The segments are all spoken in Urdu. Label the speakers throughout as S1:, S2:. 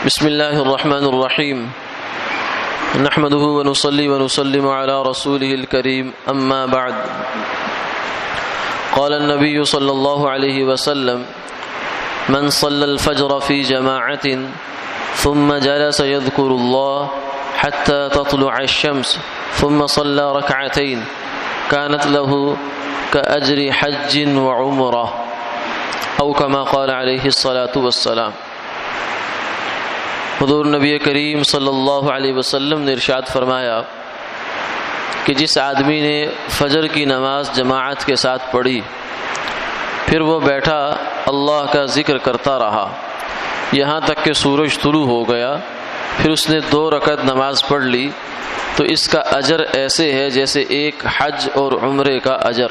S1: بسم اللہ الرحمن الرحیم نحمده ونصلي ونسلم على رسوله الكريم اما بعد قال النبي صلى الله عليه وسلم من صلى الفجر في جماعة ثم جلس يذكر الله حتى تطلع الشمس ثم صلى ركعتين كانت له كأجر حج وعمرة أو كما قال عليه الصلاة والسلام۔ حضور نبی کریم صلی اللہ علیہ وسلم نے ارشاد فرمایا کہ جس آدمی نے فجر کی نماز جماعت کے ساتھ پڑھی، پھر وہ بیٹھا اللہ کا ذکر کرتا رہا یہاں تک کہ سورج طلوع ہو گیا، پھر اس نے 2 رکعت نماز پڑھ لی، تو اس کا اجر ایسے ہے جیسے ایک حج اور عمرے کا اجر۔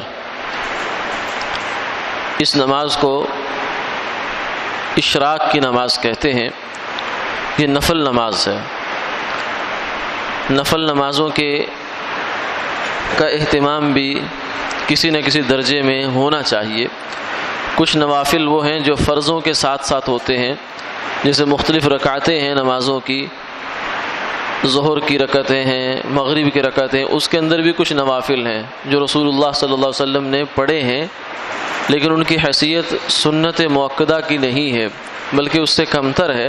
S1: اس نماز کو اشراق کی نماز کہتے ہیں۔ یہ نفل نماز ہے۔ نفل نمازوں کا اہتمام بھی کسی نہ کسی درجے میں ہونا چاہیے۔ کچھ نوافل وہ ہیں جو فرضوں کے ساتھ ساتھ ہوتے ہیں، جیسے مختلف رکعتیں ہیں نمازوں کی، ظہر کی رکعتیں ہیں، مغرب کی رکعتیں، اس کے اندر بھی کچھ نوافل ہیں جو رسول اللہ صلی اللہ علیہ وسلم نے پڑھے ہیں، لیکن ان کی حیثیت سنت مؤکدہ کی نہیں ہے، بلکہ اس سے کمتر ہے۔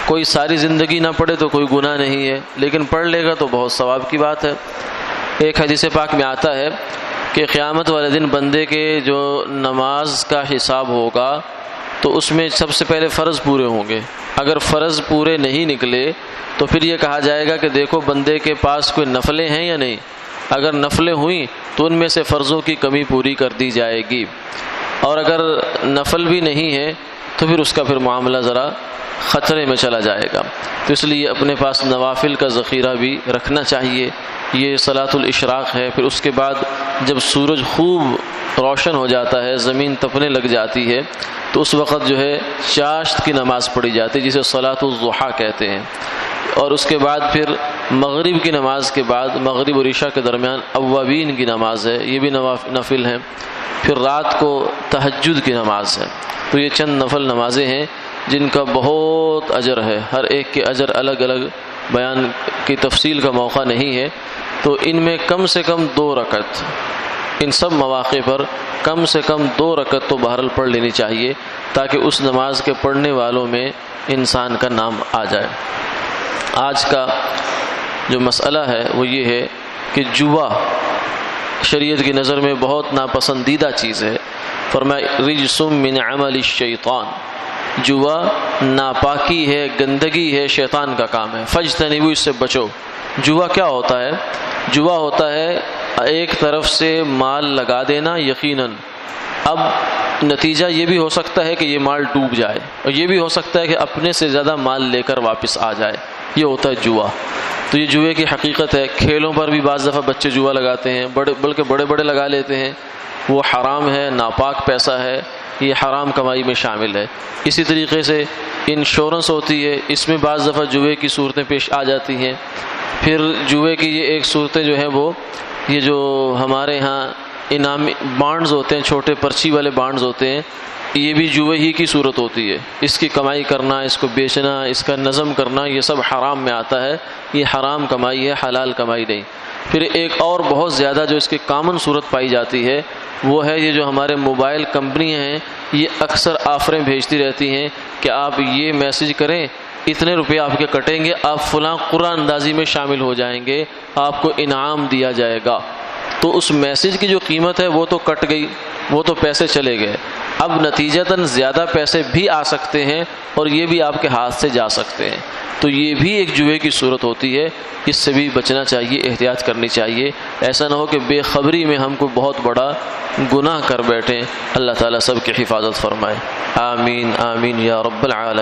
S1: کوئی ساری زندگی نہ پڑھے تو کوئی گناہ نہیں ہے، لیکن پڑھ لے گا تو بہت ثواب کی بات ہے۔ ایک حدیث پاک میں آتا ہے کہ قیامت والے دن بندے کے جو نماز کا حساب ہوگا تو اس میں سب سے پہلے فرض پورے ہوں گے۔ اگر فرض پورے نہیں نکلے تو پھر یہ کہا جائے گا کہ دیکھو بندے کے پاس کوئی نفلیں ہیں یا نہیں۔ اگر نفلیں ہوئیں تو ان میں سے فرضوں کی کمی پوری کر دی جائے گی، اور اگر نفل بھی نہیں ہے تو پھر اس کا پھر معاملہ ذرا خطرے میں چلا جائے گا۔ تو اس لیے اپنے پاس نوافل کا ذخیرہ بھی رکھنا چاہیے۔ یہ صلاۃ الاشراق ہے۔ پھر اس کے بعد جب سورج خوب روشن ہو جاتا ہے، زمین تپنے لگ جاتی ہے، تو اس وقت جو ہے چاشت کی نماز پڑھی جاتی ہے، جسے صلاۃ الضحیٰ کہتے ہیں۔ اور اس کے بعد پھر مغرب کی نماز کے بعد مغرب اور عشاء کے درمیان اوابین کی نماز ہے، یہ بھی نفل ہیں۔ پھر رات کو تہجد کی نماز ہے۔ تو یہ چند نفل نمازیں ہیں جن کا بہت اجر ہے، ہر ایک کے اجر الگ الگ، بیان کی تفصیل کا موقع نہیں ہے۔ تو ان میں کم سے کم 2 رکعت، ان سب مواقع پر کم سے کم 2 رکعت تو بہرحال پڑھ لینی چاہیے، تاکہ اس نماز کے پڑھنے والوں میں انسان کا نام آ جائے۔ آج کا جو مسئلہ ہے وہ یہ ہے کہ جوا شریعت کی نظر میں بہت ناپسندیدہ چیز ہے۔ فرمایا رجس من عمل الشیطان، جوا ناپاکی ہے، گندگی ہے، شیطان کا کام ہے، فاجتنبوا، اس سے بچو۔ جوا کیا ہوتا ہے؟ جوا ہوتا ہے ایک طرف سے مال لگا دینا یقیناً، اب نتیجہ یہ بھی ہو سکتا ہے کہ یہ مال ڈوب جائے، اور یہ بھی ہو سکتا ہے کہ اپنے سے زیادہ مال لے کر واپس آ جائے، یہ ہوتا ہے جوا۔ تو یہ جوئے کی حقیقت ہے۔ کھیلوں پر بھی بعض دفعہ بچے جوا لگاتے ہیں، بلکہ بڑے بڑے لگا لیتے ہیں، وہ حرام ہے، ناپاک پیسہ ہے، یہ حرام کمائی میں شامل ہے۔ اسی طریقے سے انشورنس ہوتی ہے، اس میں بعض دفعہ جوئے کی صورتیں پیش آ جاتی ہیں۔ پھر جوئے کی یہ ایک صورتیں جو ہیں وہ یہ جو ہمارے ہاں انعامی بانڈز ہوتے ہیں، چھوٹے پرچی والے بانڈز ہوتے ہیں، یہ بھی جوئے ہی کی صورت ہوتی ہے۔ اس کی کمائی کرنا، اس کو بیچنا، اس کا نظم کرنا، یہ سب حرام میں آتا ہے، یہ حرام کمائی ہے، حلال کمائی نہیں۔ پھر ایک اور بہت زیادہ جو اس کی کامن صورت پائی جاتی ہے وہ ہے یہ جو ہمارے موبائل کمپنیاں ہیں، یہ اکثر آفریں بھیجتی رہتی ہیں کہ آپ یہ میسج کریں، اتنے روپے آپ کے کٹیں گے، آپ فلاں قرآن اندازی میں شامل ہو جائیں گے، آپ کو انعام دیا جائے گا۔ تو اس میسج کی جو قیمت ہے وہ تو کٹ گئی، وہ تو پیسے چلے گئے، اب نتیجتاً زیادہ پیسے بھی آ سکتے ہیں اور یہ بھی آپ کے ہاتھ سے جا سکتے ہیں۔ تو یہ بھی ایک جوئے کی صورت ہوتی ہے، اس سے بھی بچنا چاہیے، احتیاط کرنی چاہیے۔ ایسا نہ ہو کہ بے خبری میں ہم کو بہت بڑا گناہ کر بیٹھیں۔ اللہ تعالیٰ سب کی حفاظت فرمائے، آمین آمین یا رب العالمین۔